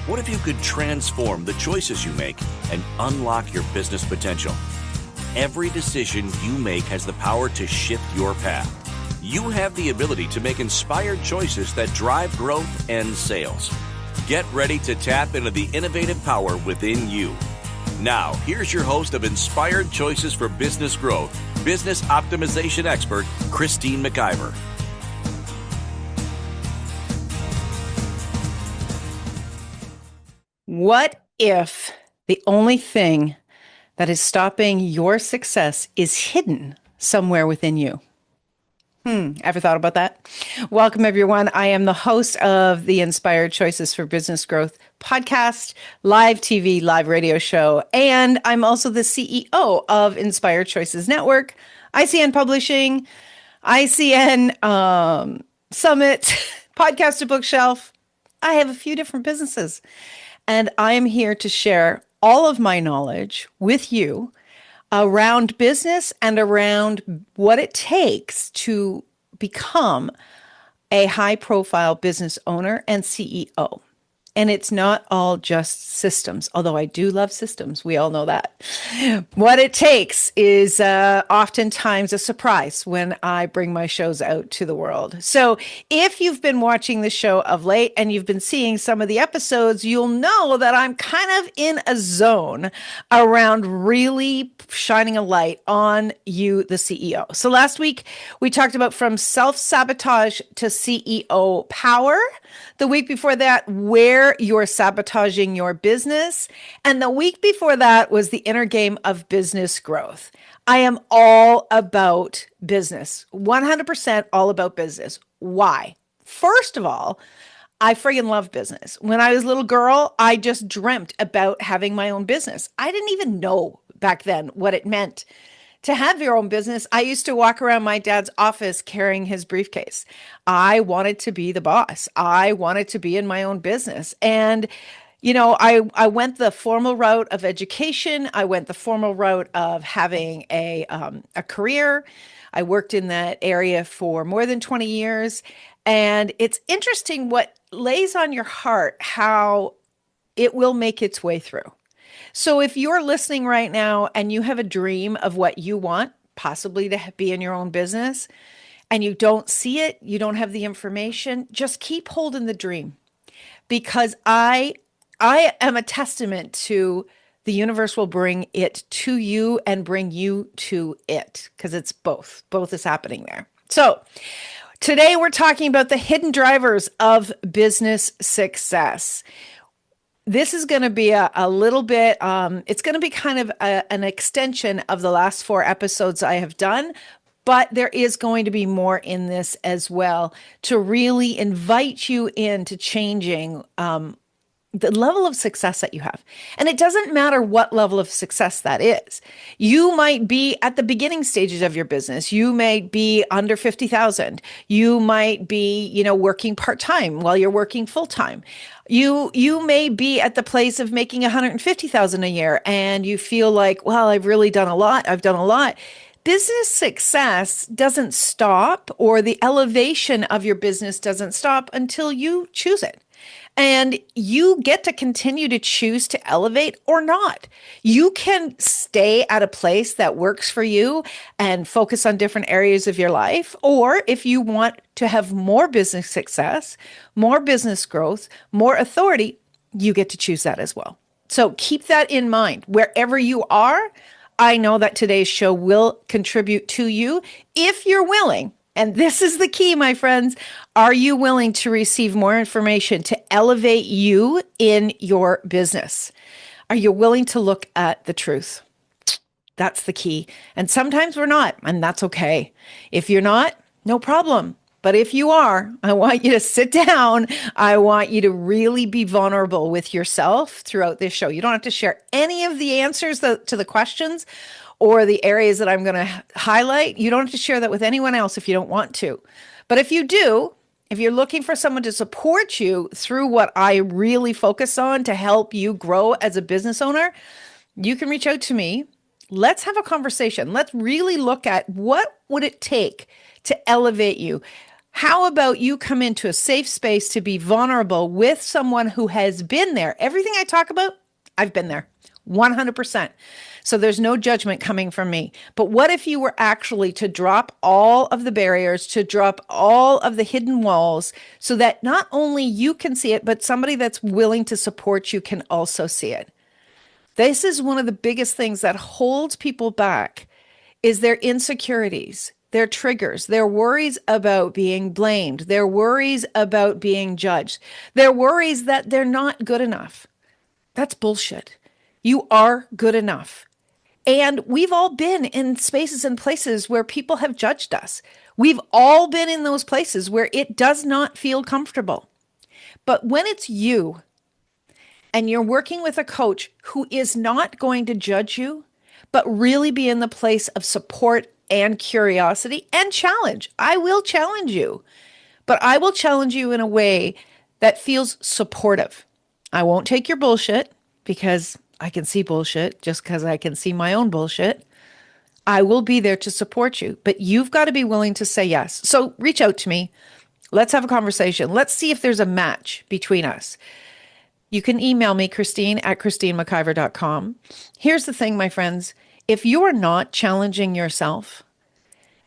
What if you could transform the choices you make and unlock your business potential? Every decision you make has the power to shift your path. You have the ability to make inspired choices that drive growth and sales. Get ready to tap into the innovative power within you. Now, here's your host of Inspired Choices for Business Growth, business optimization expert, Christine McIver. What if the only thing that is stopping your success is hidden somewhere within you? Ever thought about that? Welcome, everyone. I am the host of the Inspired Choices for Business Growth podcast, live TV, live radio show, and I'm also the CEO of Inspired Choices Network, ICN Publishing, ICN Summit, Podcast to Bookshelf. I have a few different businesses, and I am here to share all of my knowledge with you around business and around what it takes to become a high-profile business owner and CEO. And it's not all just systems, although I do love systems. We all know that. What it takes is oftentimes a surprise when I bring my shows out to the world. So if you've been watching the show of late and you've been seeing some of the episodes, you'll know that I'm kind of in a zone around really shining a light on you, the CEO. So last week, we talked about from self-sabotage to CEO power. The week before that, where you're sabotaging your business. And the week before that was the inner game of business growth. I am all about business, 100% all about business. Why? First of all, I friggin' love business. When I was a little girl, I just dreamt about having my own business. I didn't even know back then what it meant to have your own business. I used to walk around my dad's office carrying his briefcase. I wanted to be the boss. I wanted to be in my own business. And, you know, I went the formal route of education. I went the formal route of having a career. I worked in that area for more than 20 years. And it's interesting what lays on your heart, how it will make its way through. So if you're listening right now and you have a dream of what you want, possibly to be in your own business, and you don't see it, you don't have the information, just keep holding the dream. Because I am a testament to the universe will bring it to you and bring you to it, because it's both. Both is happening there. So today we're talking about the hidden drivers of business success. This is going to be a little bit, it's going to be kind of an extension of the last 4 episodes I have done, but there is going to be more in this as well to really invite you into changing the level of success that you have. And it doesn't matter what level of success that is. You might be at the beginning stages of your business. You might be under 50,000. You might be, working part-time while you're working full-time. You may be at the place of making 150,000 a year and you feel like, well, I've really done a lot. I've done a lot. Business success doesn't stop, or the elevation of your business doesn't stop until you choose it. And you get to continue to choose to elevate or not. You can stay at a place that works for you and focus on different areas of your life. Or if you want to have more business success, more business growth, more authority, you get to choose that as well. So keep that in mind. Wherever you are, I know that today's show will contribute to you if you're willing. And this is the key, my friends. Are you willing to receive more information to elevate you in your business? Are you willing to look at the truth? That's the key. And sometimes we're not, and that's okay. If you're not, no problem. But if you are, I want you to sit down. I want you to really be vulnerable with yourself throughout this show. You don't have to share any of the answers to the questions or the areas that I'm going to highlight. You don't have to share that with anyone else if you don't want to. But if you do, if you're looking for someone to support you through what I really focus on to help you grow as a business owner, you can reach out to me. Let's have a conversation. Let's really look at what would it take to elevate you. How about you come into a safe space to be vulnerable with someone who has been there? Everything I talk about, I've been there 100%. So there's no judgment coming from me. But what if you were actually to drop all of the barriers, to drop all of the hidden walls so that not only you can see it, but somebody that's willing to support you can also see it? This is one of the biggest things that holds people back is their insecurities, their triggers, their worries about being blamed, their worries about being judged, their worries that they're not good enough. That's bullshit. You are good enough. And we've all been in spaces and places where people have judged us. We've all been in those places where it does not feel comfortable. But when it's you and you're working with a coach who is not going to judge you, but really be in the place of support and curiosity and challenge. I will challenge you, but I will challenge you in a way that feels supportive. I won't take your bullshit because I can see bullshit just because I can see my own bullshit. I will be there to support you, but you've got to be willing to say yes. So reach out to me. Let's have a conversation. Let's see if there's a match between us. You can email me, Christine@ChristineMcIver.com. Here's the thing, my friends. If you are not challenging yourself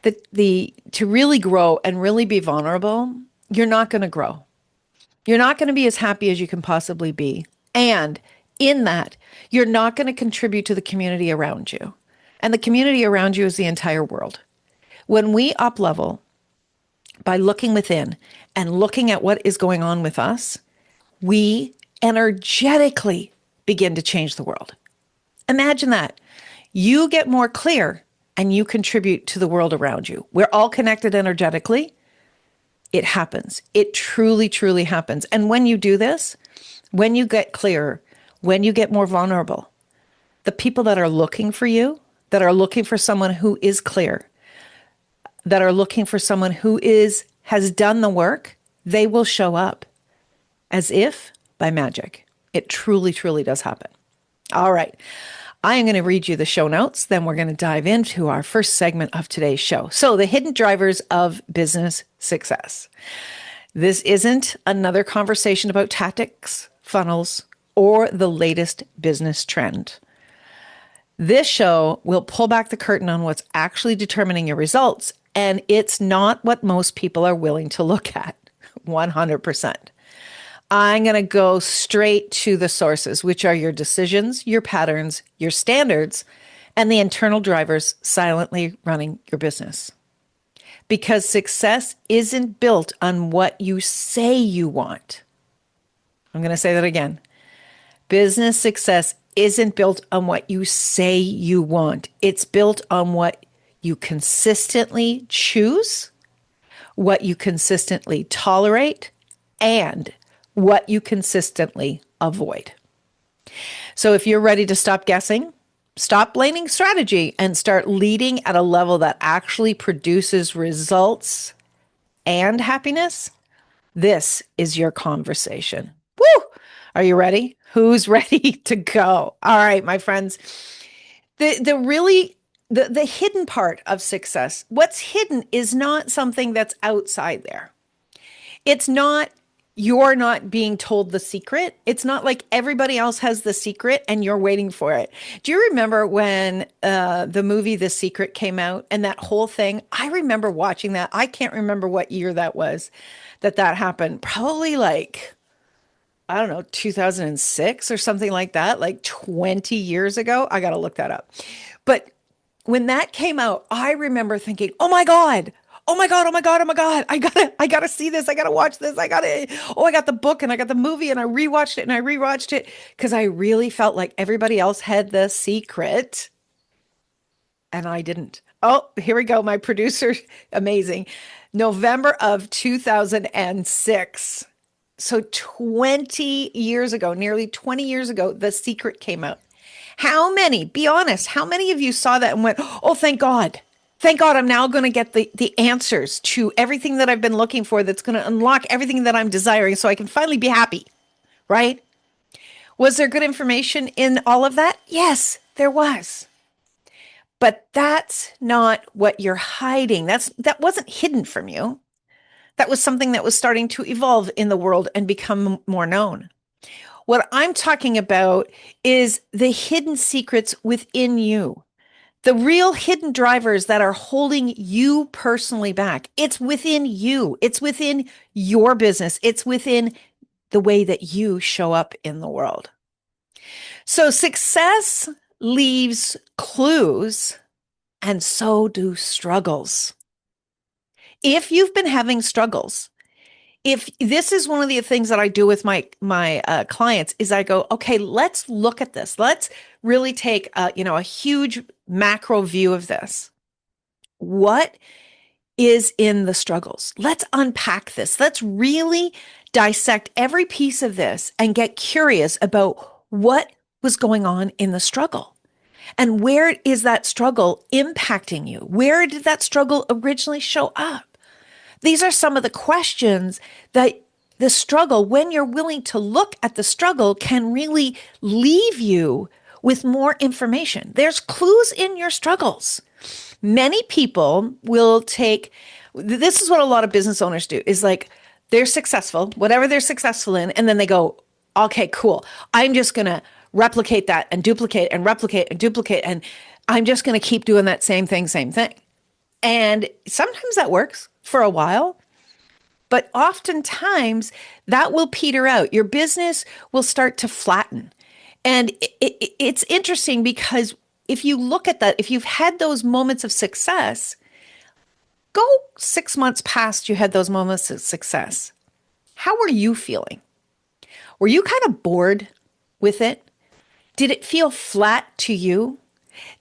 to really grow and really be vulnerable, you're not going to grow. You're not going to be as happy as you can possibly be. And in that, you're not going to contribute to the community around you. And the community around you is the entire world. When we up level by looking within and looking at what is going on with us, we energetically begin to change the world. Imagine that. You get more clear and you contribute to the world around you. We're all connected energetically. It happens. It truly, truly happens. And when you do this, when you get clearer, when you get more vulnerable, the people that are looking for you, that are looking for someone who is clear, that are looking for someone who has done the work, they will show up as if by magic. It truly, truly does happen. All right. I am going to read you the show notes. Then we're going to dive into our first segment of today's show. So, the hidden drivers of business success. This isn't another conversation about tactics, funnels, or the latest business trend. This show will pull back the curtain on what's actually determining your results, and it's not what most people are willing to look at, 100%. I'm going to go straight to the sources, which are your decisions, your patterns, your standards, and the internal drivers silently running your business. Because success isn't built on what you say you want. I'm going to say that again. Business success isn't built on what you say you want. It's built on what you consistently choose, what you consistently tolerate, and what you consistently avoid. So if you're ready to stop guessing, stop blaming strategy, and start leading at a level that actually produces results and happiness, this is your conversation. Woo! Are you ready? Who's ready to go? All right, my friends. The hidden part of success, what's hidden is not something that's outside there. It's not you're not being told the secret. It's not like everybody else has the secret and you're waiting for it. Do you remember when the movie The Secret came out and that whole thing? I remember watching that. I can't remember what year that was that happened. Probably like, I don't know, 2006 or something like that, like 20 years ago. I got to look that up. But when that came out, I remember thinking, oh my God, oh my God, oh my God, oh my God. I gotta see this. I gotta watch this. I got the book and I got the movie and I rewatched it because I really felt like everybody else had the secret and I didn't. Oh, here we go. My producer, amazing. November of 2006. So 20 years ago, nearly 20 years ago, The Secret came out. Be honest, how many of you saw that and went, oh, thank God. Thank God I'm now going to get the answers to everything that I've been looking for that's going to unlock everything that I'm desiring so I can finally be happy, right? Was there good information in all of that? Yes, there was. But that's not what you're hiding. That wasn't hidden from you. That was something that was starting to evolve in the world and become more known. What I'm talking about is the hidden secrets within you, the real hidden drivers that are holding you personally back. It's within you, it's within your business, it's within the way that you show up in the world. So success leaves clues, and so do struggles. If you've been having struggles, if this is one of the things that I do with my clients is I go, okay, let's look at this. Let's really take a huge macro view of this. What is in the struggles? Let's unpack this. Let's really dissect every piece of this and get curious about what was going on in the struggle. And where is that struggle impacting you? Where did that struggle originally show up? These are some of the questions that the struggle, when you're willing to look at the struggle, can really leave you with more information. There's clues in your struggles. Many people will take, this is what a lot of business owners do, is like they're successful, whatever they're successful in, and then they go, okay, cool. I'm just going to replicate that and duplicate and replicate and duplicate. And I'm just going to keep doing that same thing. And sometimes that works for a while, but oftentimes that will peter out. Your business will start to flatten. And it's interesting because if you look at that, if you've had those moments of success, go 6 months past you had those moments of success. How were you feeling? Were you kind of bored with it? Did it feel flat to you?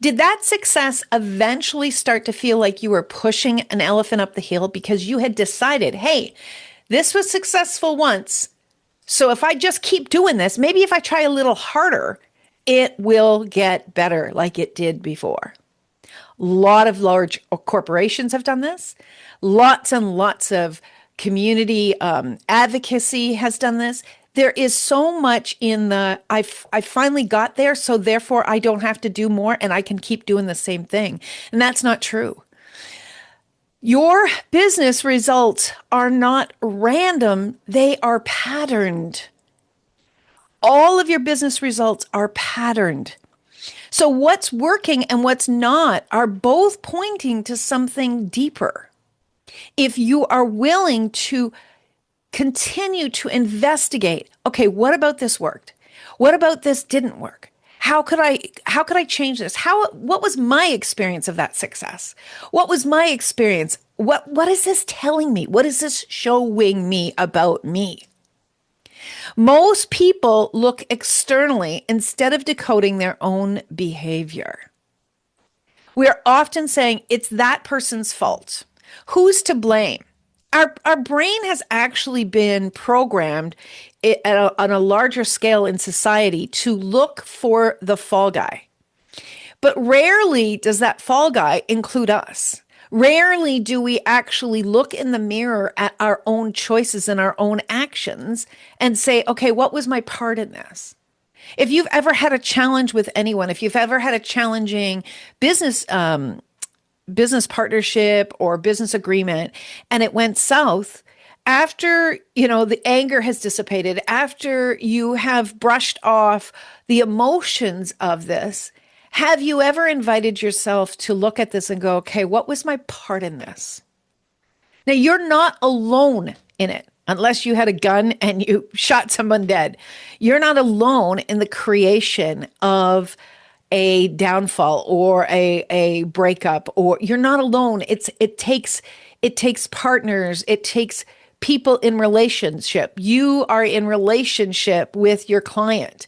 Did that success eventually start to feel like you were pushing an elephant up the hill because you had decided, hey, this was successful once. So if I just keep doing this, maybe if I try a little harder, it will get better like it did before. A lot of large corporations have done this. Lots and lots of community advocacy has done this. There is so much in the, I finally got there, so therefore I don't have to do more and I can keep doing the same thing. And that's not true. Your business results are not random, they are patterned. All of your business results are patterned. So what's working and what's not are both pointing to something deeper. If you are willing to continue to investigate, okay, what about this worked? What about this didn't work? How could I change this? What was my experience of that success? What was my experience? What is this telling me? What is this showing me about me? Most people look externally instead of decoding their own behavior. We are often saying it's that person's fault. Who's to blame? Our brain has actually been programmed on a larger scale in society to look for the fall guy. But rarely does that fall guy include us. Rarely do we actually look in the mirror at our own choices and our own actions and say, okay, what was my part in this? If you've ever had a challenge with anyone, if you've ever had a challenging business partnership or business agreement and it went south, after the anger has dissipated, after you have brushed off the emotions of this, have you ever invited yourself to look at this and go, okay, what was my part in this? Now, you're not alone in it unless you had a gun and you shot someone dead. You're not alone in the creation of a downfall or a breakup, or you're not alone. It takes partners. It takes people in relationship. You are in relationship with your client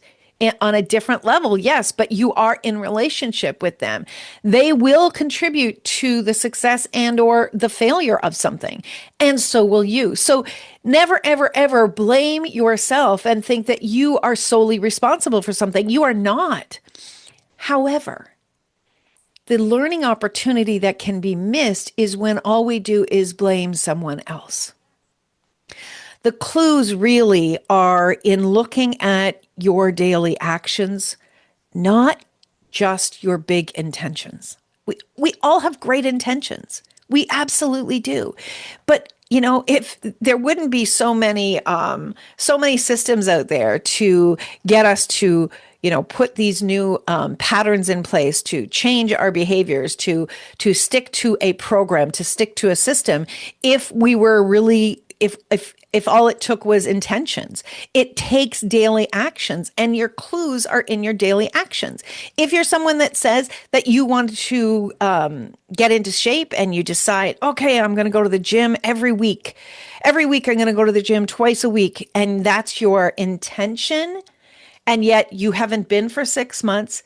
on a different level, yes, but you are in relationship with them. They will contribute to the success and or the failure of something, and so will you. So never, ever, ever blame yourself and think that you are solely responsible for something. You are not. However, the learning opportunity that can be missed is when all we do is blame someone else. The clues really are in looking at your daily actions, not just your big intentions. We all have great intentions. We absolutely do. But if there wouldn't be so many systems out there to get us to, put these new patterns in place, to change our behaviors, to stick to a program, to stick to a system, if we were really, if all it took was intentions. It takes daily actions, and your clues are in your daily actions. If you're someone that says that you want to get into shape and you decide, okay, I'm going to go to the gym every week. Every week I'm going to go to the gym twice a week, and that's your intention, and yet you haven't been for 6 months,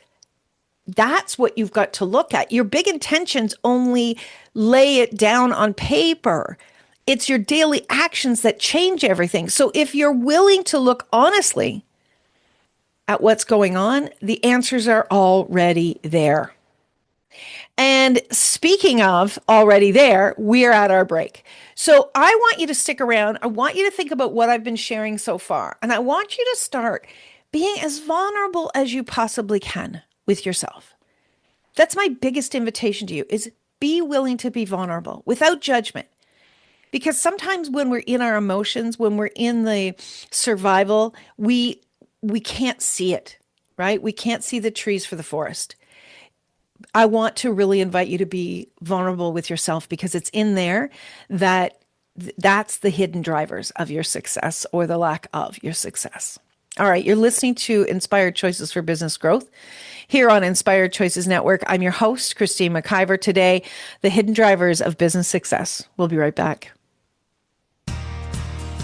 that's what you've got to look at. Your big intentions only lay it down on paper. It's your daily actions that change everything. So if you're willing to look honestly at what's going on, the answers are already there. And speaking of already there, we're at our break. So I want you to stick around. I want you to think about what I've been sharing so far. And I want you to start being as vulnerable as you possibly can with yourself. That's my biggest invitation to you, is be willing to be vulnerable without judgment. Because sometimes when we're in our emotions, when we're in the survival, we can't see it, right? We can't see the trees for the forest. I want to really invite you to be vulnerable with yourself, because it's in there that's the hidden drivers of your success or the lack of your success. All right, you're listening to Inspired Choices for Business Growth here on Inspired Choices Network. I'm your host, Christine McIver. Today, the hidden drivers of business success. We'll be right back.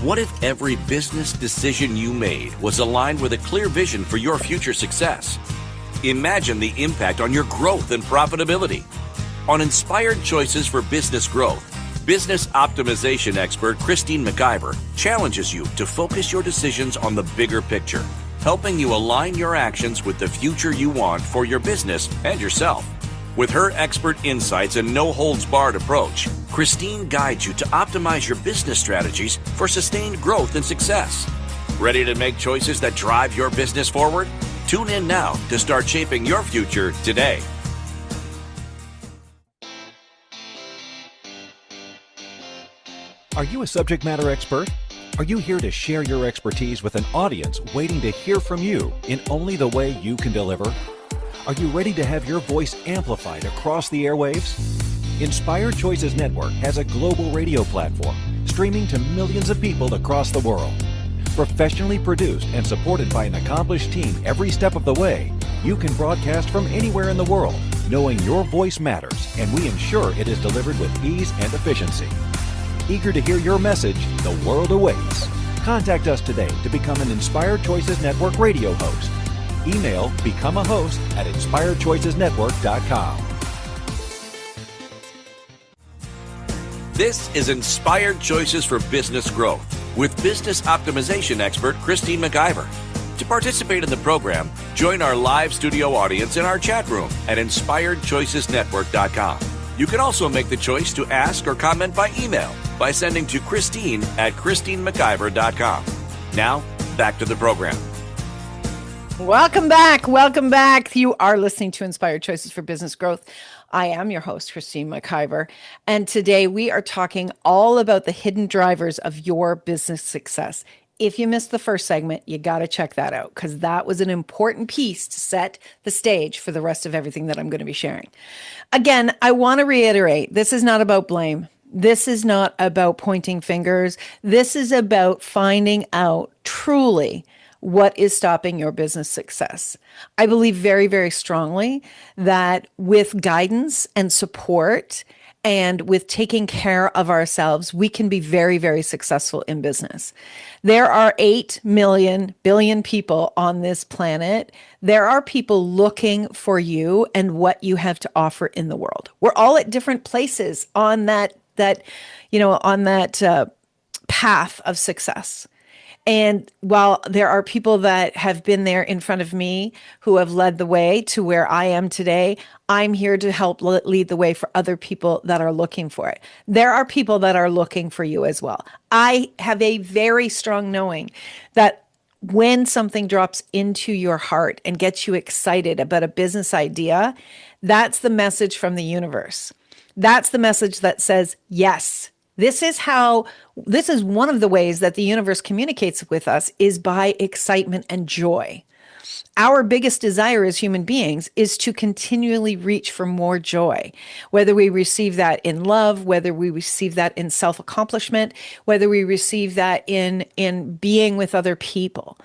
What if every business decision you made was aligned with a clear vision for your future success? Imagine the impact on your growth and profitability. On Inspired Choices for Business Growth, business optimization expert Christine McIver challenges you to focus your decisions on the bigger picture, helping you align your actions with the future you want for your business and yourself. With her expert insights and no-holds-barred approach, Christine guides you to optimize your business strategies for sustained growth and success. Ready to make choices that drive your business forward? Tune in now to start shaping your future today. Are you a subject matter expert? Are you here to share your expertise with an audience waiting to hear from you in only the way you can deliver? Are you ready to have your voice amplified across the airwaves? Inspired Choices Network has a global radio platform streaming to millions of people across the world. Professionally produced and supported by an accomplished team every step of the way, you can broadcast from anywhere in the world, knowing your voice matters, and we ensure it is delivered with ease and efficiency. Eager to hear your message, the world awaits. Contact us today to become an Inspired Choices Network radio host. Email become a host at inspiredchoicesnetwork.com. This is Inspired Choices for Business Growth with business optimization expert Christine McIver. To participate in the program, join our live studio audience in our chat room at inspiredchoicesnetwork.com. You can also make the choice to ask or comment by email by sending to Christine at christinemciver.com. Now, back to the program. Welcome back. Welcome back. You are listening to Inspired Choices for Business Growth. I am your host, Christine McIver. And today we are talking all about the hidden drivers of your business success. If you missed the first segment, you got to check that out, because that was an important piece to set the stage for the rest of everything that I'm going to be sharing. Again, I want to reiterate, this is not about blame. This is not about pointing fingers. This is about finding out truly what is stopping your business success. I believe very, very strongly that with guidance and support and with taking care of ourselves, we can be very, very successful in business. There are 8 billion people on this planet. There are people looking for you and what you have to offer in the world. We're all at different places on that path of success. And while there are people that have been there in front of me who have led the way to where I am today, I'm here to help lead the way for other people that are looking for it. There are people that are looking for you as well. I have a very strong knowing that when something drops into your heart and gets you excited about a business idea, that's the message from the universe. That's the message that says, yes, This is how, this is one of the ways that the universe communicates with us is by excitement and joy. Our biggest desire as human beings is to continually reach for more joy, whether we receive that in love, whether we receive that in self-accomplishment, whether we receive that in being with other people.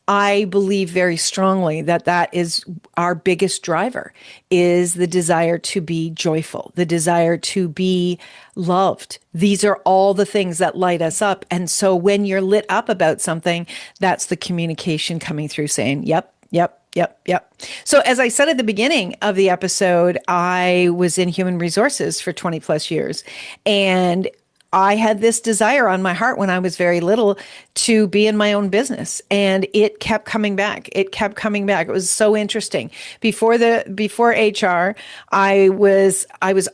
I believe very strongly that that is our biggest driver, is the desire to be joyful, the desire to be loved. These are all the things that light us up. And so when you're lit up about something, that's the communication coming through saying, yep, yep, yep, yep. So as I said at the beginning of the episode, I was in human resources for 20 plus years. And I had this desire on my heart when I was very little to be in my own business, and it kept coming back. It kept coming back. It was so interesting. Before HR, I was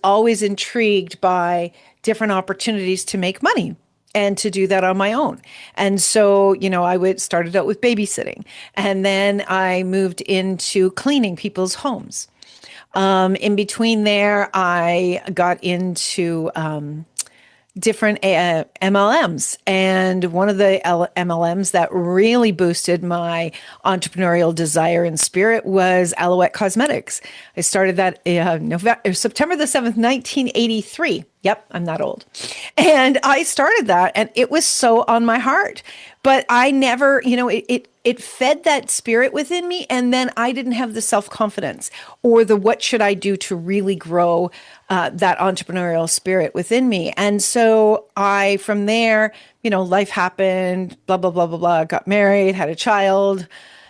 always intrigued by different opportunities to make money and to do that on my own. And so, I started out with babysitting, and then I moved into cleaning people's homes. In between there, I got into different MLMs. And one of the MLMs that really boosted my entrepreneurial desire and spirit was Alouette Cosmetics. I started that September the 7th, 1983. Yep, I'm that old. And I started that, and it was so on my heart. But I never, it fed that spirit within me. And then I didn't have the self-confidence or the what should I do to really grow that entrepreneurial spirit within me. And so from there, life happened, blah, blah, blah, blah, blah, got married, had a child.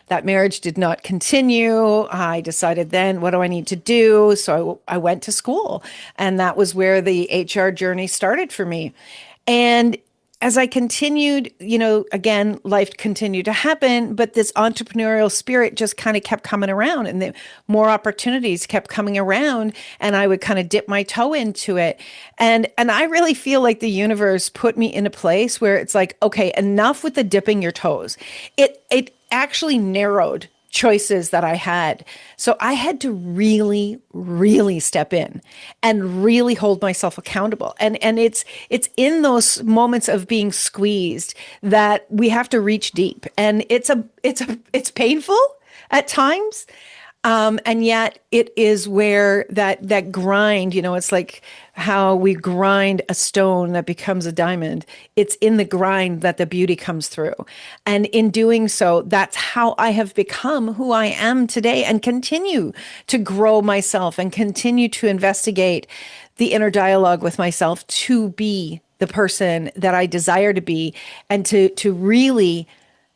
That marriage did not continue. I decided then, what do I need to do? So I went to school, and that was where the HR journey started for me. And as I continued, again, life continued to happen, but this entrepreneurial spirit just kind of kept coming around, and the more opportunities kept coming around, and I would kind of dip my toe into it. And I really feel like the universe put me in a place where it's like, okay, enough with the dipping your toes. It actually narrowed choices that I had. So I had to really, really step in and really hold myself accountable. And it's in those moments of being squeezed that we have to reach deep. And it's painful at times. And yet it is where that grind, it's like how we grind a stone that becomes a diamond. It's in the grind that the beauty comes through. And in doing so, that's how I have become who I am today, and continue to grow myself and continue to investigate the inner dialogue with myself to be the person that I desire to be, and to really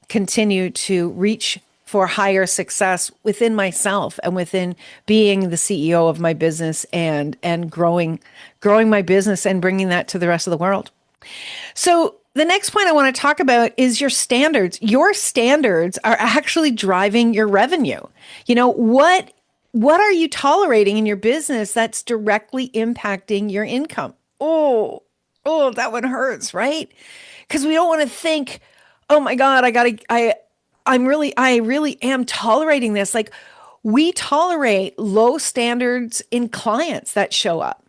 continue to reach for higher success within myself and within being the CEO of my business and growing my business and bringing that to the rest of the world. So the next point I want to talk about is your standards. Your standards are actually driving your revenue. What are you tolerating in your business that's directly impacting your income? Oh, that one hurts, right? Because we don't want to think, oh my God, I really am tolerating this. Like, we tolerate low standards in clients that show up.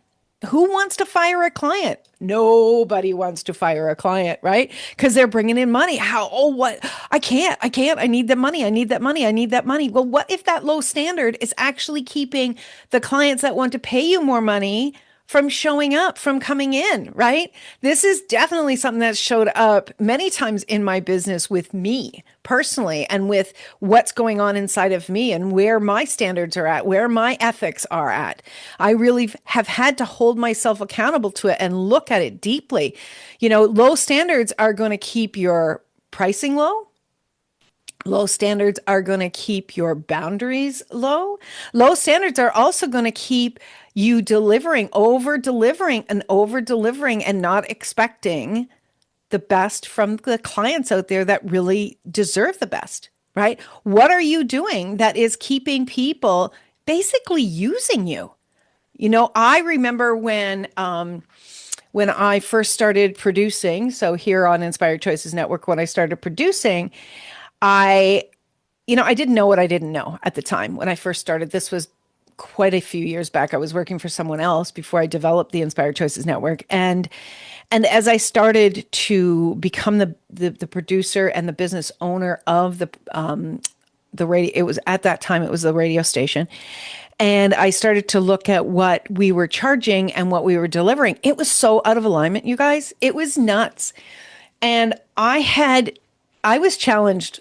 Who wants to fire a client? Nobody wants to fire a client, right? Because they're bringing in money. What? I can't. I need the money. I need that money. Well, what if that low standard is actually keeping the clients that want to pay you more money from showing up, from coming in, right? This is definitely something that showed up many times in my business with me personally, and with what's going on inside of me and where my standards are at, where my ethics are at. I really have had to hold myself accountable to it and look at it deeply. Low standards are going to keep your pricing low. Low standards are going to keep your boundaries low. Low standards are also going to keep you over delivering and not expecting the best from the clients out there that really deserve the best, right? What are you doing that is keeping people basically using you? I remember when I first started producing, so here on Inspired Choices Network, when I started producing, I didn't know what I didn't know at the time when I first started. This was quite a few years back. I was working for someone else before I developed the Inspired Choices Network. And as I started to become the producer and the business owner of the radio, it was at that time, it was the radio station. And I started to look at what we were charging and what we were delivering. It was so out of alignment, you guys. It was nuts. And I was challenged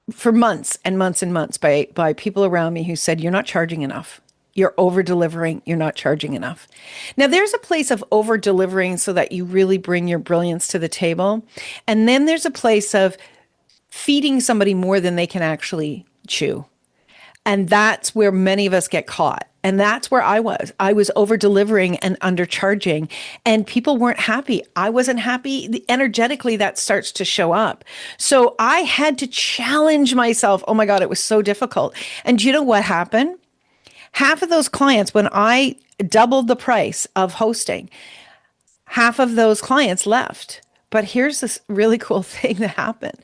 for months and months and months by people around me who said, you're not charging enough. You're over delivering. You're not charging enough. Now, there's a place of over delivering so that you really bring your brilliance to the table. And then there's a place of feeding somebody more than they can actually chew. And that's where many of us get caught. And that's where I was. I was over delivering and undercharging, and people weren't happy. I wasn't happy. Energetically, that starts to show up. So I had to challenge myself. Oh my God, it was so difficult. And do you know what happened? Half of those clients, when I doubled the price of hosting, half of those clients left. But here's this really cool thing that happened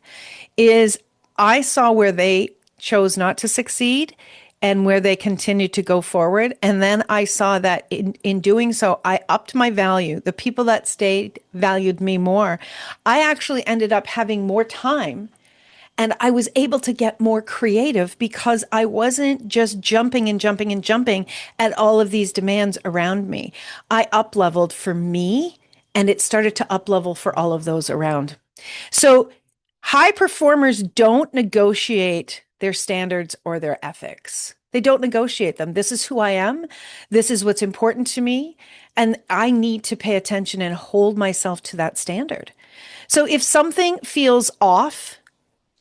is I saw where they chose not to succeed and where they continued to go forward. And then I saw that in doing so, I upped my value. The people that stayed valued me more. I actually ended up having more time, and I was able to get more creative because I wasn't just jumping and jumping and jumping at all of these demands around me. I up-leveled for me, and it started to up-level for all of those around. So high performers don't negotiate their standards or their ethics. They don't negotiate them. This is who I am. This is what's important to me. And I need to pay attention and hold myself to that standard. So if something feels off,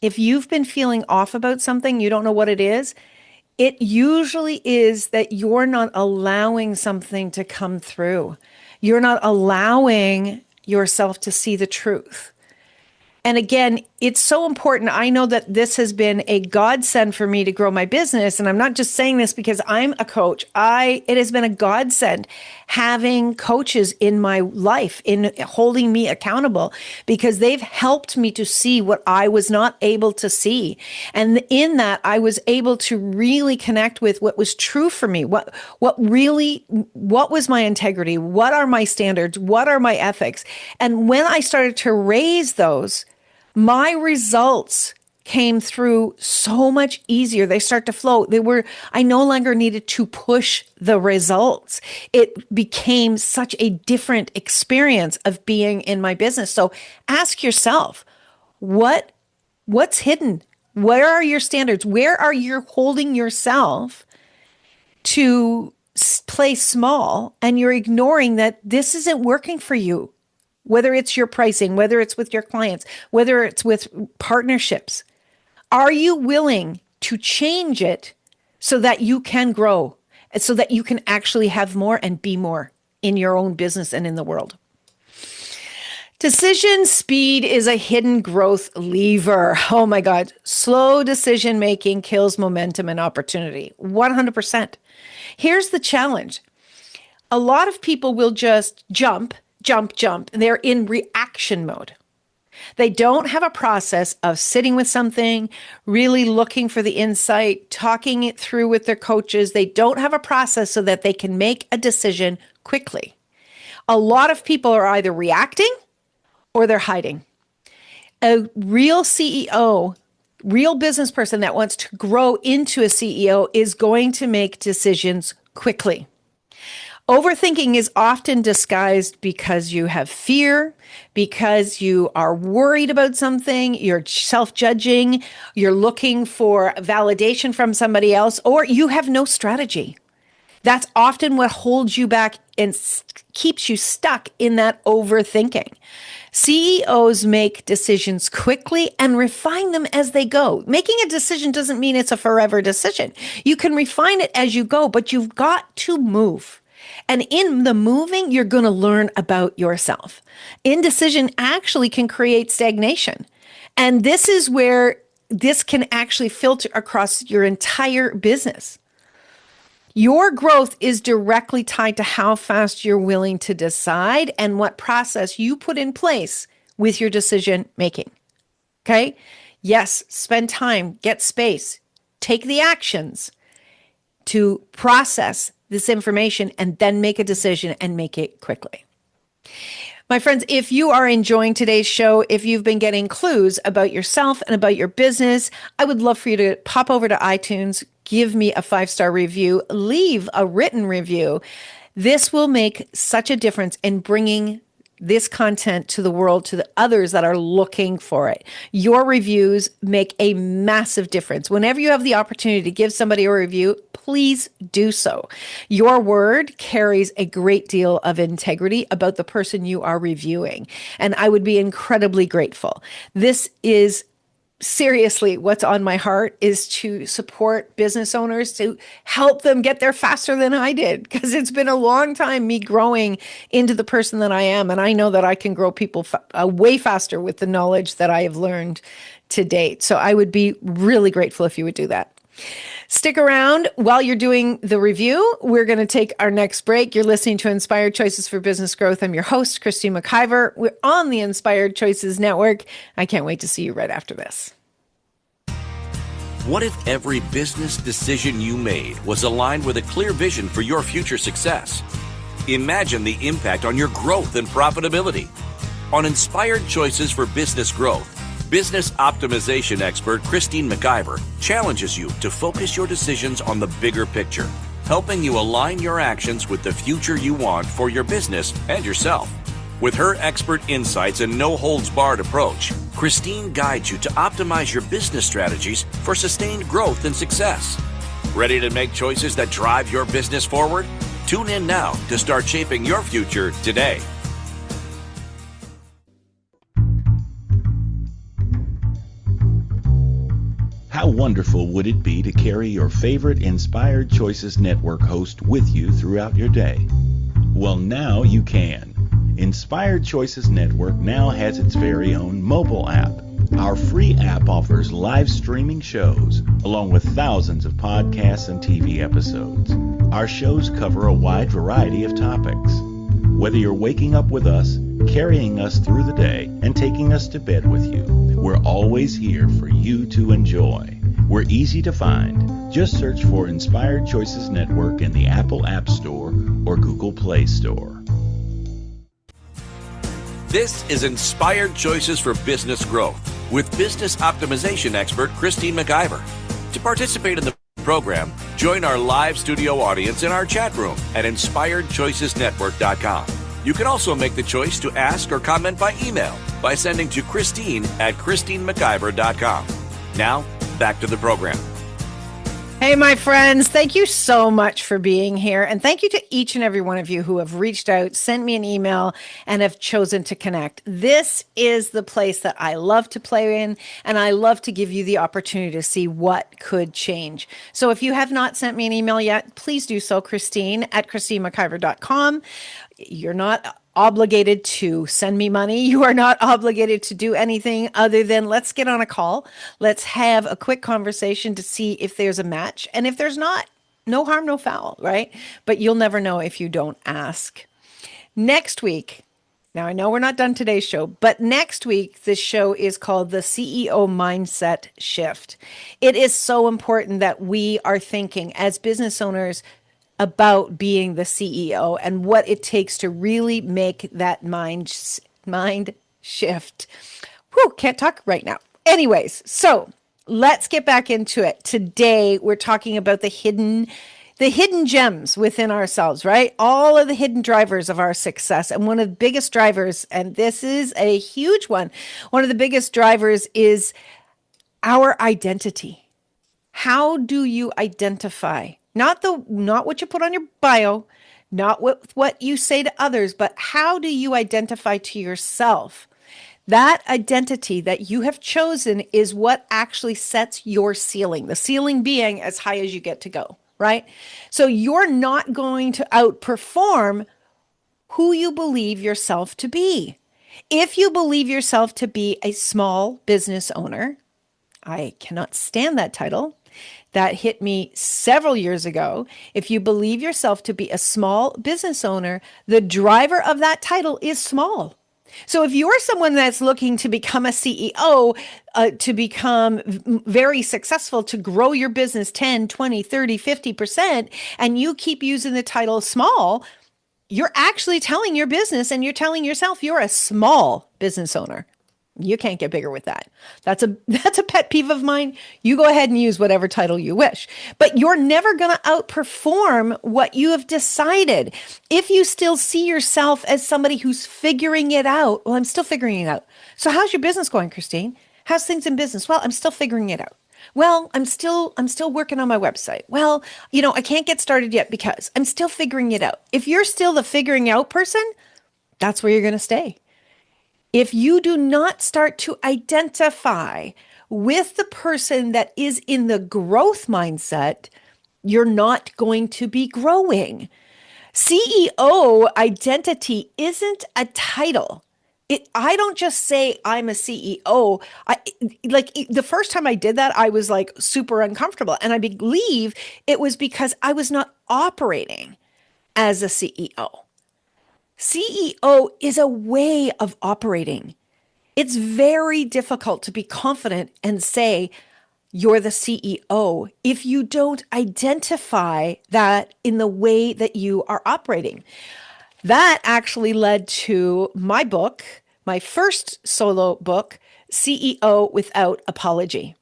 if you've been feeling off about something, you don't know what it is usually is that you're not allowing something to come through. You're not allowing yourself to see the truth. And again, it's so important. I know that this has been a godsend for me to grow my business. And I'm not just saying this because I'm a coach. It has been a godsend having coaches in my life, in holding me accountable, because they've helped me to see what I was not able to see. And in that, I was able to really connect with what was true for me. What was my integrity? What are my standards? What are my ethics? And when I started to raise those, my results came through so much easier. They start to flow. I no longer needed to push the results. It became such a different experience of being in my business. So ask yourself, what's hidden? Where are your standards? Where are you holding yourself to play small and you're ignoring that this isn't working for you? Whether it's your pricing, whether it's with your clients, whether it's with partnerships, are you willing to change it so that you can grow, so that you can actually have more and be more in your own business and in the world? Decision speed is a hidden growth lever. Oh my God. Slow decision making kills momentum and opportunity. 100%. Here's the challenge. A lot of people will just jump. They're in reaction mode. They don't have a process of sitting with something, really looking for the insight, talking it through with their coaches. They don't have a process so that they can make a decision quickly. A lot of people are either reacting or they're hiding. A real CEO, real business person that wants to grow into a CEO is going to make decisions quickly. Overthinking is often disguised because you have fear, because you are worried about something, you're self-judging, you're looking for validation from somebody else, or you have no strategy. That's often what holds you back and keeps you stuck in that overthinking. CEOs make decisions quickly and refine them as they go. Making a decision doesn't mean it's a forever decision. You can refine it as you go, but you've got to move. And in the moving, you're going to learn about yourself. Indecision actually can create stagnation. And this is where this can actually filter across your entire business. Your growth is directly tied to how fast you're willing to decide and what process you put in place with your decision making. Okay? Yes, spend time, get space, take the actions. to process this information and then make a decision and make it quickly. My friends, if you are enjoying today's show, if you've been getting clues about yourself and about your business, I would love for you to pop over to iTunes, give me a 5-star review, leave a written review. This will make such a difference in bringing this content to the world, to the others that are looking for it. Your reviews make a massive difference. Whenever you have the opportunity to give somebody a review, please do so. Your word carries a great deal of integrity about the person you are reviewing, and I would be incredibly grateful. This is seriously, what's on my heart is to support business owners, to help them get there faster than I did, because it's been a long time me growing into the person that I am. And I know that I can grow people way faster with the knowledge that I have learned to date. So I would be really grateful if you would do that. Stick around while you're doing the review. We're going to take our next break. You're listening to Inspired Choices for Business Growth. I'm your host, Christine McIver. We're on the Inspired Choices Network. I can't wait to see you right after this. What if every business decision you made was aligned with a clear vision for your future success? Imagine the impact on your growth and profitability. On Inspired Choices for Business Growth, business optimization expert Christine McIver challenges you to focus your decisions on the bigger picture, helping you align your actions with the future you want for your business and yourself. With her expert insights and no-holds-barred approach, Christine guides you to optimize your business strategies for sustained growth and success. Ready to make choices that drive your business forward? Tune in now to start shaping your future today. How wonderful would it be to carry your favorite Inspired Choices Network host with you throughout your day? Well, now you can. Inspired Choices Network now has its very own mobile app. Our free app offers live streaming shows, along with thousands of podcasts and TV episodes. Our shows cover a wide variety of topics. Whether you're waking up with us, carrying us through the day, and taking us to bed with you, we're always here for you to enjoy. We're easy to find. Just search for Inspired Choices Network in the Apple App Store or Google Play Store. This is Inspired Choices for Business Growth with business optimization expert Christine McIver. To participate in the program, join our live studio audience in our chat room at inspiredchoicesnetwork.com. You can also make the choice to ask or comment by email by sending to Christine@ChristineMcIver.com. Now, back to the program. Hey, my friends, thank you so much for being here. And thank you to each and every one of you who have reached out, sent me an email, and have chosen to connect. This is the place that I love to play in, and I love to give you the opportunity to see what could change. So if you have not sent me an email yet, please do so, Christine@ChristineMcIver.com. You're not obligated to send me money. You are not obligated to do anything other than let's get on a call. Let's have a quick conversation to see if there's a match. And if there's not, no harm, no foul, right? But you'll never know if you don't ask. Next week, now I know we're not done today's show, but next week, this show is called the CEO Mindset Shift. It is so important that we are thinking as business owners about being the CEO and what it takes to really make that mind shift. Whew, can't talk right now. Anyways, so let's get back into it. Today, we're talking about the hidden gems within ourselves, right? All of the hidden drivers of our success. And one of the biggest drivers, and this is a huge one of the biggest drivers is our identity. How do you identify? Not what you put on your bio, not what you say to others, but how do you identify to yourself? That identity that you have chosen is what actually sets your ceiling, the ceiling being as high as you get to go, right? So you're not going to outperform who you believe yourself to be. If you believe yourself to be a small business owner, I cannot stand that title. That hit me several years ago. If you believe yourself to be a small business owner, the driver of that title is small. So if you're someone that's looking to become a CEO, to become very successful, to grow your business 10, 20, 30, 50%, and you keep using the title small, you're actually telling your business and you're telling yourself you're a small business owner. You can't get bigger with that. That's a pet peeve of mine. You go ahead and use whatever title you wish, but you're never going to outperform what you have decided. If you still see yourself as somebody who's figuring it out, well, I'm still figuring it out. So how's your business going, Christine? How's things in business? Well, I'm still figuring it out. Well, I'm still working on my website. Well, I can't get started yet because I'm still figuring it out. If you're still the figuring out person, that's where you're going to stay. If you do not start to identify with the person that is in the growth mindset, you're not going to be growing. CEO identity isn't a title. I don't just say I'm a CEO. Like the first time I did that, I was like super uncomfortable. And I believe it was because I was not operating as a CEO. CEO is a way of operating. It's very difficult to be confident and say you're the CEO if you don't identify that in the way that you are operating. That actually led to my book, my first solo book, CEO Without Apology.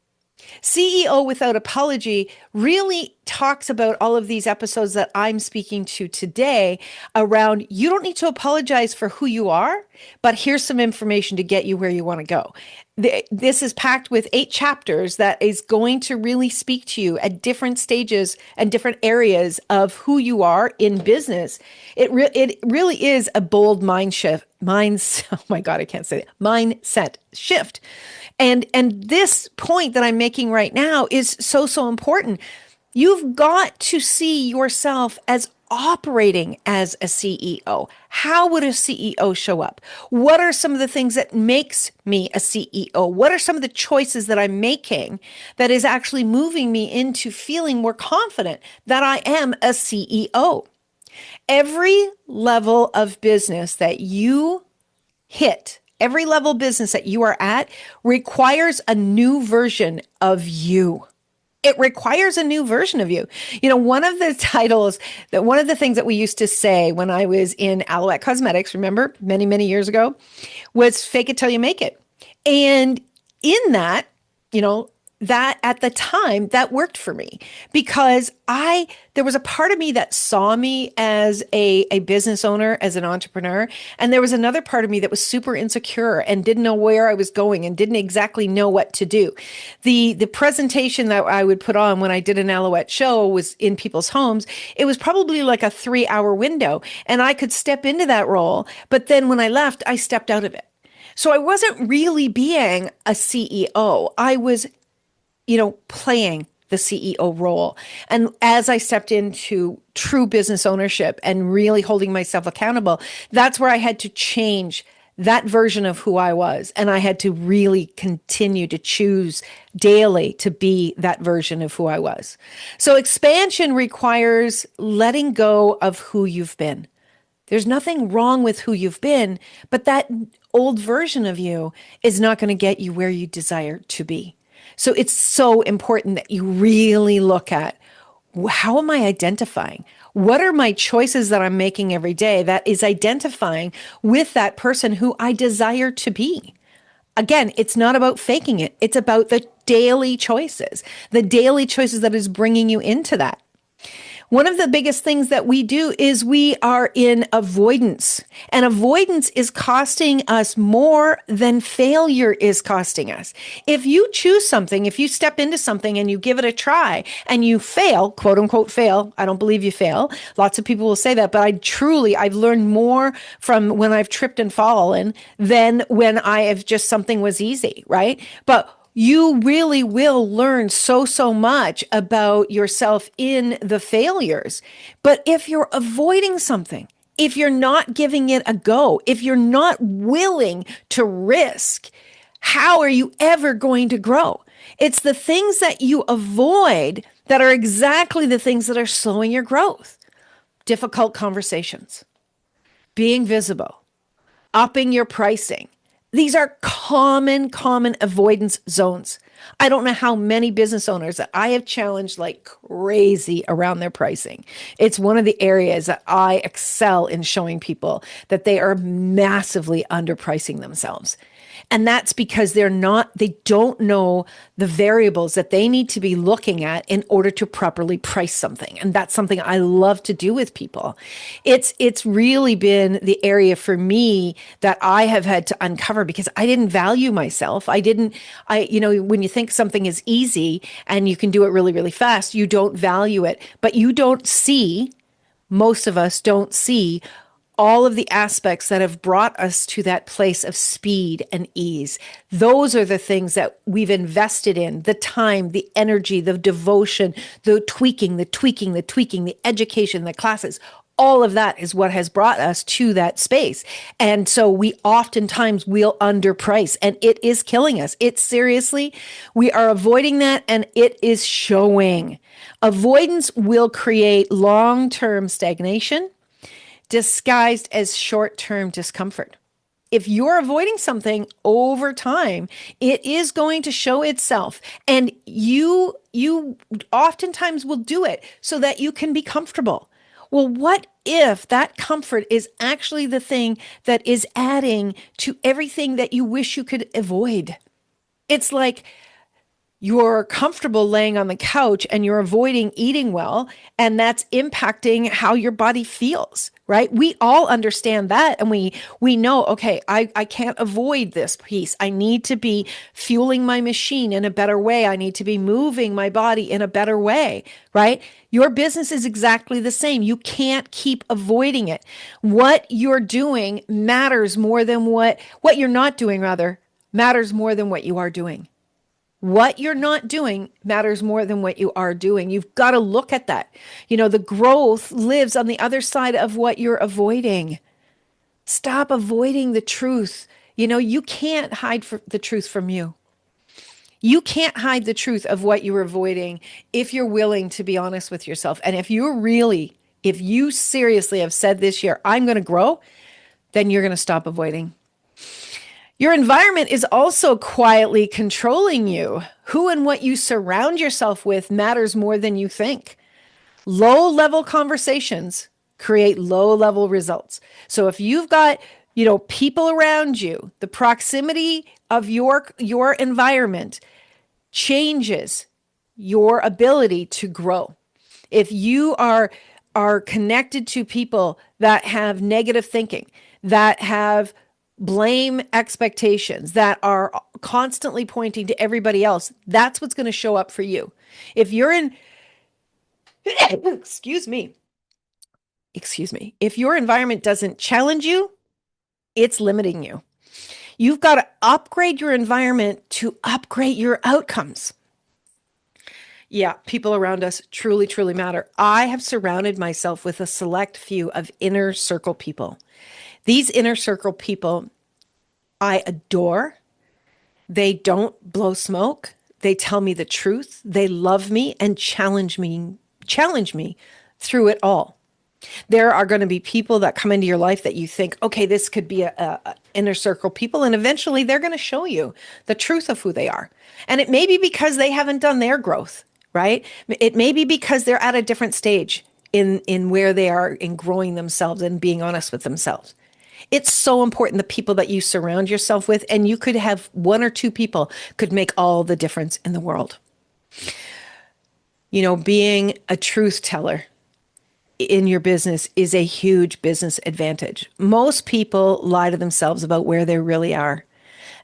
CEO Without Apology really talks about all of these episodes that I'm speaking to today around you don't need to apologize for who you are, but here's some information to get you where you want to go. This is packed with 8 chapters that is going to really speak to you at different stages and different areas of who you are in business. It really is a bold mindset. Oh my God, I can't say it. Mindset shift. And this point that I'm making right now is so important. You've got to see yourself as operating as a CEO. How would a CEO show up? What are some of the things that makes me a CEO? What are some of the choices that I'm making that is actually moving me into feeling more confident that I am a CEO? Every level of business that you hit, every level business that you are at requires a new version of you. It requires a new version of you. One of the titles one of the things that we used to say when I was in Alouette Cosmetics, remember many, many years ago, was fake it till you make it. And in that, that at the time that worked for me because there was a part of me that saw me as a business owner, as an entrepreneur. And there was another part of me that was super insecure and didn't know where I was going and didn't exactly know what to do. The presentation that I would put on when I did an Alouette show was in people's homes. It was probably like a 3-hour window and I could step into that role. But then when I left, I stepped out of it. So I wasn't really being a CEO. I was playing the CEO role. And as I stepped into true business ownership and really holding myself accountable, that's where I had to change that version of who I was. And I had to really continue to choose daily to be that version of who I was. So expansion requires letting go of who you've been. There's nothing wrong with who you've been, but that old version of you is not going to get you where you desire to be. So it's so important that you really look at how am I identifying? What are my choices that I'm making every day that is identifying with that person who I desire to be? Again, it's not about faking it. It's about the daily choices that is bringing you into that. One of the biggest things that we do is we are in avoidance, and avoidance is costing us more than failure is costing us. If you choose something, if you step into something and you give it a try and you fail, quote unquote fail, I don't believe you fail. Lots of people will say that, but I've learned more from when I've tripped and fallen than when something was easy, right? But you really will learn so much about yourself in the failures. But if you're avoiding something, if you're not giving it a go, if you're not willing to risk, how are you ever going to grow? It's the things that you avoid that are exactly the things that are slowing your growth. Difficult conversations, being visible, upping your pricing. These are common avoidance zones. I don't know how many business owners that I have challenged like crazy around their pricing. It's one of the areas that I excel in showing people that they are massively underpricing themselves. And that's because they don't know the variables that they need to be looking at in order to properly price something. And that's something I love to do with people. It's really been the area for me that I have had to uncover because I didn't value myself. When you think something is easy and you can do it really, really fast, you don't value it, but most of us don't see all of the aspects that have brought us to that place of speed and ease. Those are the things that we've invested in: the time, the energy, the devotion, the tweaking, the education, the classes. All of that is what has brought us to that space. And so we oftentimes will underprice, and it is killing us. We are avoiding that, and it is showing. Avoidance will create long-term stagnation disguised as short-term discomfort. If you're avoiding something over time, it is going to show itself. And you oftentimes will do it so that you can be comfortable. Well, what if that comfort is actually the thing that is adding to everything that you wish you could avoid? It's like you're comfortable laying on the couch and you're avoiding eating well, and that's impacting how your body feels, right? We all understand that. And we know, okay, I can't avoid this piece. I need to be fueling my machine in a better way. I need to be moving my body in a better way, right? Your business is exactly the same. You can't keep avoiding it. What you're doing matters more than what you're not doing, rather, matters more than what you are doing. What you're not doing matters more than what you are doing. You've got to look at that. The growth lives on the other side of what you're avoiding. Stop avoiding the truth. You can't hide the truth from you. You can't hide the truth of what you're avoiding if you're willing to be honest with yourself. And if you seriously have said this year, I'm going to grow, then you're going to stop avoiding. Your environment is also quietly controlling you. Who and what you surround yourself with matters more than you think. Low-level conversations create low-level results. So if you've got, people around you, the proximity of your environment changes your ability to grow. If you are connected to people that have negative thinking, that have blame expectations, that are constantly pointing to everybody else, that's what's going to show up for you. If you're in, excuse me, if your environment doesn't challenge you, it's limiting you. You've got to upgrade your environment to upgrade your outcomes. Yeah, people around us truly, truly matter. I have surrounded myself with a select few of inner circle people. These inner circle people I adore. They don't blow smoke. They tell me the truth. They love me and challenge me through it all. There are going to be people that come into your life that you think, okay, this could be a inner circle people, and eventually they're going to show you the truth of who they are. And it may be because they haven't done their growth, right? It may be because they're at a different stage in where they are in growing themselves and being honest with themselves. It's so important, the people that you surround yourself with, and you could have one or two people could make all the difference in the world. Being a truth teller in your business is a huge business advantage. Most people lie to themselves about where they really are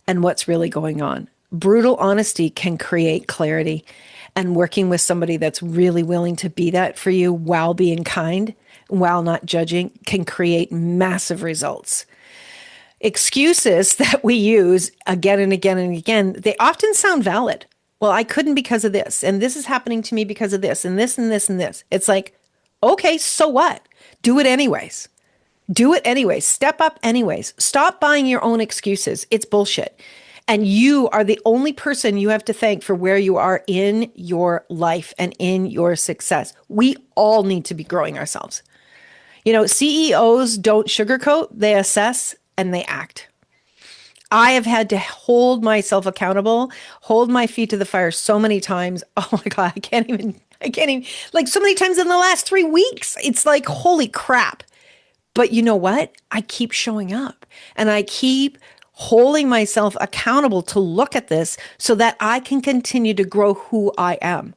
and what's really going on. Brutal honesty can create clarity, and working with somebody that's really willing to be that for you while being kind, while not judging, can create massive results. Excuses that we use again and again and again, they often sound valid. Well, I couldn't because of this, and this is happening to me because of this, and this, and this, and this. It's like, okay, so what? Do it anyways. Do it anyways. Step up anyways. Stop buying your own excuses. It's bullshit. And you are the only person you have to thank for where you are in your life and in your success. We all need to be growing ourselves. CEOs don't sugarcoat, they assess, and they act. I have had to hold myself accountable, hold my feet to the fire so many times. Oh my God, I can't even, like so many times in the last 3 weeks. It's like, holy crap. But you know what? I keep showing up and I keep holding myself accountable to look at this so that I can continue to grow who I am.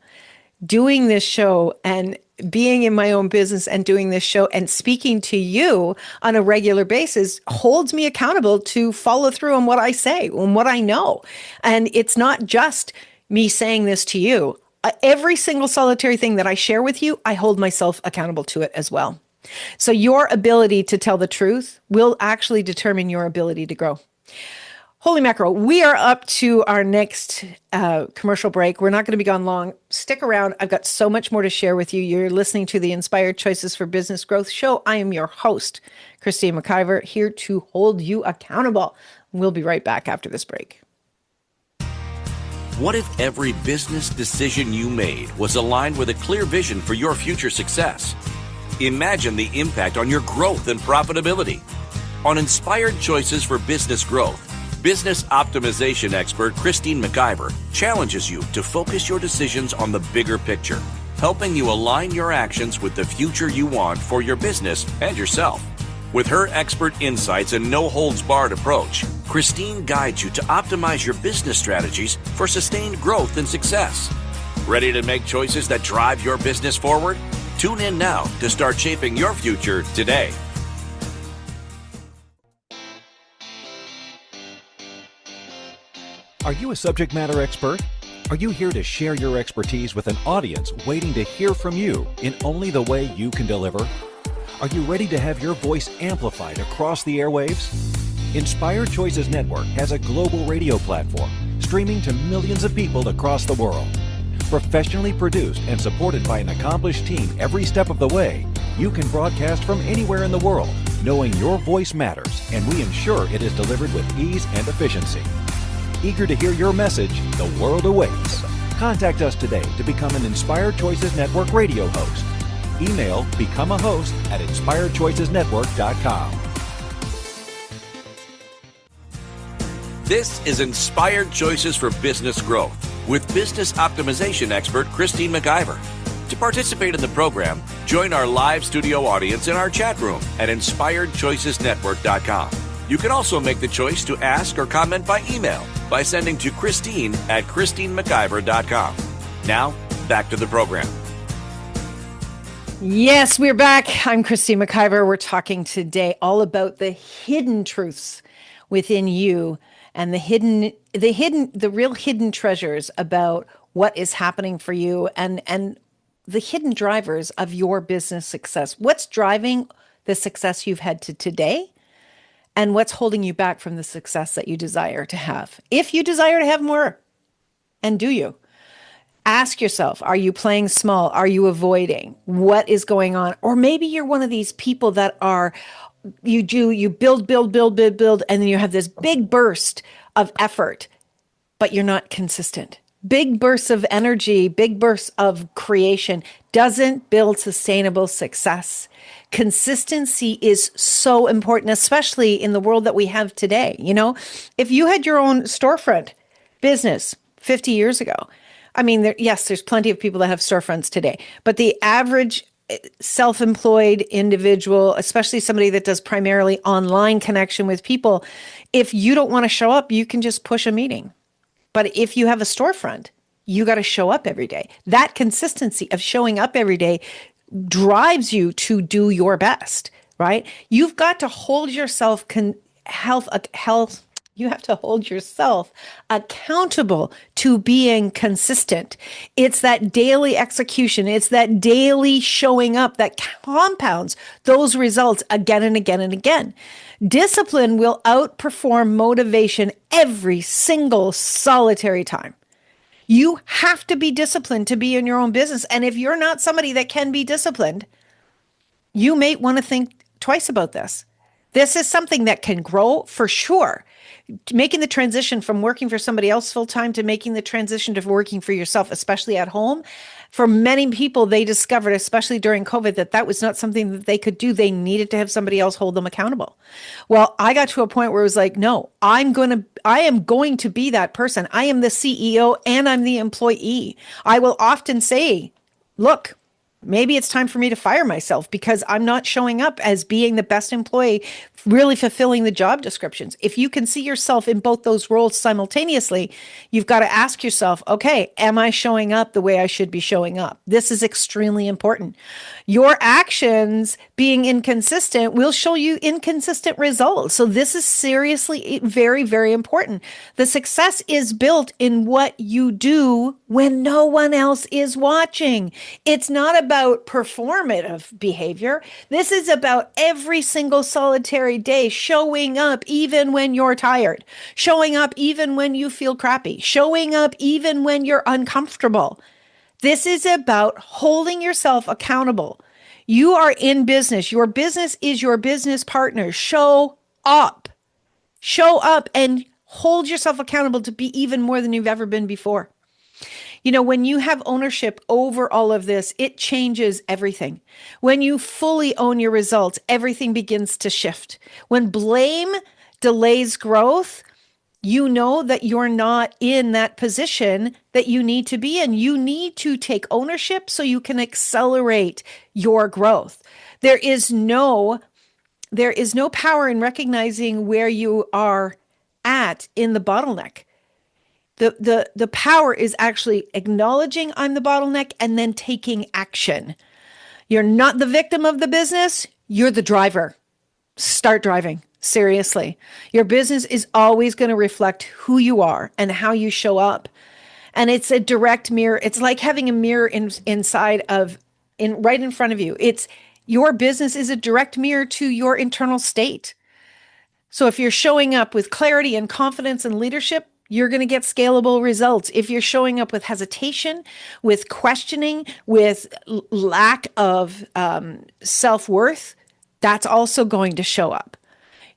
Doing this show and being in my own business and doing this show and speaking to you on a regular basis holds me accountable to follow through on what I say and what I know. And it's not just me saying this to you. Every single solitary thing that I share with you, I hold myself accountable to it as well. So your ability to tell the truth will actually determine your ability to grow. Holy mackerel, we are up to our next commercial break. We're not going to be gone long. Stick around. I've got so much more to share with you. You're listening to the Inspired Choices for Business Growth show. I am your host, Christine McIver, here to hold you accountable. We'll be right back after this break. What if every business decision you made was aligned with a clear vision for your future success? Imagine the impact on your growth and profitability. On Inspired Choices for Business Growth, business optimization expert Christine McIver challenges you to focus your decisions on the bigger picture, helping you align your actions with the future you want for your business and yourself. With her expert insights and no-holds-barred approach, Christine guides you to optimize your business strategies for sustained growth and success. Ready to make choices that drive your business forward? Tune in now to start shaping your future today. Are you a subject matter expert? Are you here to share your expertise with an audience waiting to hear from you in only the way you can deliver? Are you ready to have your voice amplified across the airwaves? Inspired Choices Network has a global radio platform streaming to millions of people across the world. Professionally produced and supported by an accomplished team every step of the way, you can broadcast from anywhere in the world, knowing your voice matters, and we ensure it is delivered with ease and efficiency. Eager to hear your message, the world awaits. Contact us today to become an Inspired Choices Network radio host. Email become a host at inspiredchoicesnetwork.com. This is Inspired Choices for Business Growth with business optimization expert Christine McIver. To participate in the program, join our live studio audience in our chat room at inspiredchoicesnetwork.com. You can also make the choice to ask or comment by email by sending to Christine at christinemciver.com. Now, back to the program. Yes, we're back. I'm Christine McIver. We're talking today all about the hidden truths within you and the real hidden treasures about what is happening for you and the hidden drivers of your business success. What's driving the success you've had to today? And what's holding you back from the success that you desire to have? If you desire to have more, and do you? Ask yourself, are you playing small? Are you avoiding? What is going on? Or maybe you're one of these people that you build, and then you have this big burst of effort, but you're not consistent. Big bursts of energy, big bursts of creation doesn't build sustainable success. Consistency is so important, especially in the world that we have today. You know, if you had your own storefront business 50 years ago, I mean, there's plenty of people that have storefronts today, but the average self-employed individual, especially somebody that does primarily online connection with people, if you don't want to show up, you can just push a meeting. But if you have a storefront, you got to show up every day. That consistency of showing up every day drives you to do your best, right? You've got to hold yourself you have to hold yourself accountable to being consistent. It's that daily execution. It's that daily showing up that compounds those results again and again and again. Discipline will outperform motivation every single solitary time. You have to be disciplined to be in your own business. And if you're not somebody that can be disciplined, you may want to think twice about this. This is something that can grow for sure. Making the transition from working for somebody else full time to making the transition to working for yourself, especially at home, For many people, they discovered, especially during COVID, that that was not something that they could do. They needed to have somebody else hold them accountable. Well, I got to a point where it was like, no, I am going to be that person. I am the CEO and I'm the employee. I will often say, look, maybe it's time for me to fire myself because I'm not showing up as being the best employee, really fulfilling the job descriptions. If you can see yourself in both those roles simultaneously, you've got to ask yourself, okay, am I showing up the way I should be showing up? This is extremely important. Your actions being inconsistent will show you inconsistent results. So this is seriously very, very important. The success is built in what you do when no one else is watching. It's not about performative behavior. This is about every single solitary day showing up even when you're tired, showing up even when you feel crappy, showing up even when you're uncomfortable. This is about holding yourself accountable. You are in business. Your business is your business partner. Show up. Show up and hold yourself accountable to be even more than you've ever been before. You know, when you have ownership over all of this, it changes everything. When you fully own your results, everything begins to shift. When blame delays growth, you know that you're not in that position that you need to be in. You need to take ownership so you can accelerate your growth. There is no power in recognizing where you are at in the bottleneck. The power is actually acknowledging I'm the bottleneck and then taking action. You're not the victim of the business, you're the driver. Start driving. Seriously. Your business is always going to reflect who you are and how you show up. And it's a direct mirror. It's like having a mirror right in front of you. Your business is a direct mirror to your internal state. So if you're showing up with clarity and confidence and leadership, you're going to get scalable results. If you're showing up with hesitation, with questioning, with lack of self-worth, that's also going to show up.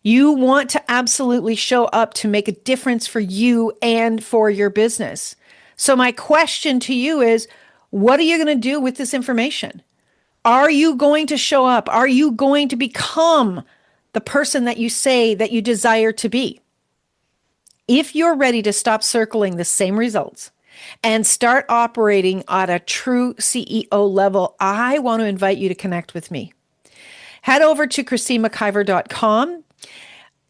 You want to absolutely show up to make a difference for you and for your business. So my question to you is, what are you going to do with this information? Are you going to show up? Are you going to become the person that you say that you desire to be? If you're ready to stop circling the same results and start operating at a true CEO level, I want to invite you to connect with me. Head over to ChristineMcIver.com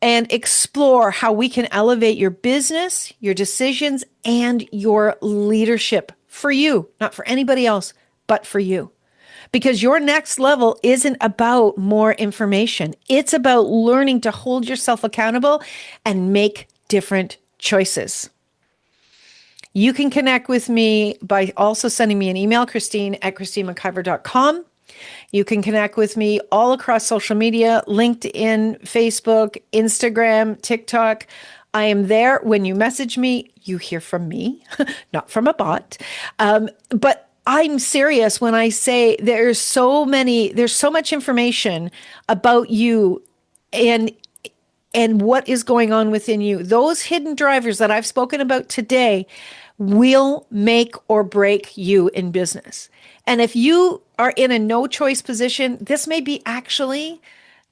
and explore how we can elevate your business, your decisions, and your leadership for you, not for anybody else, but for you. Because your next level isn't about more information. It's about learning to hold yourself accountable and make different choices. You can connect with me by also sending me an email, Christine@ChristineMcIver.com. You can connect with me all across social media, LinkedIn, Facebook, Instagram, TikTok. I am there. When you message me, you hear from me, not from a bot. But I'm serious when I say there's so much information about you and what is going on within you. Those hidden drivers that I've spoken about today will make or break you in business. And if you are in a no choice position, this may be actually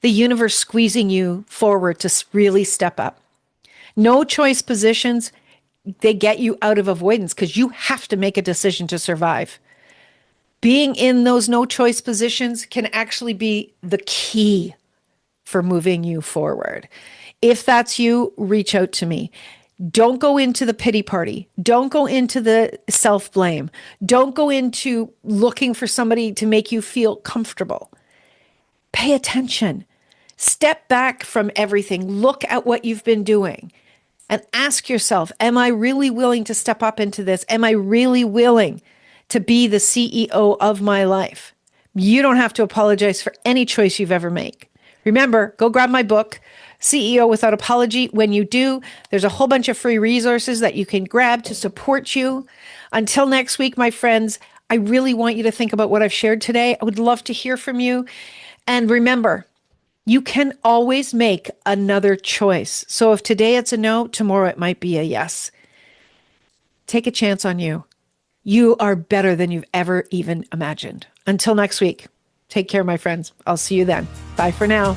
the universe squeezing you forward to really step up. No choice positions, they get you out of avoidance because you have to make a decision to survive. Being in those no choice positions can actually be the key for moving you forward. If that's you, reach out to me. Don't go into the pity party. Don't go into the self-blame. Don't go into looking for somebody to make you feel comfortable. Pay attention. Step back from everything. Look at what you've been doing and ask yourself, am I really willing to step up into this? Am I really willing to be the CEO of my life? You don't have to apologize for any choice you've ever made. Remember, go grab my book, CEO Without Apology. When you do, there's a whole bunch of free resources that you can grab to support you. Until next week, my friends, I really want you to think about what I've shared today. I would love to hear from you. And remember, you can always make another choice. So if today it's a no, tomorrow it might be a yes. Take a chance on you. You are better than you've ever even imagined. Until next week, take care, my friends. I'll see you then. Bye for now.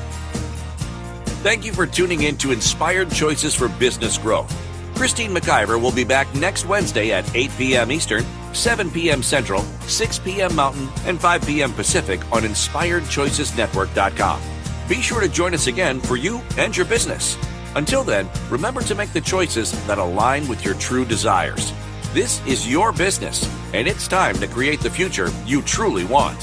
Thank you for tuning in to Inspired Choices for Business Growth. Christine McIver will be back next Wednesday at 8 p.m. Eastern, 7 p.m. Central, 6 p.m. Mountain, and 5 p.m. Pacific on InspiredChoicesNetwork.com. Be sure to join us again for you and your business. Until then, remember to make the choices that align with your true desires. This is your business, and it's time to create the future you truly want.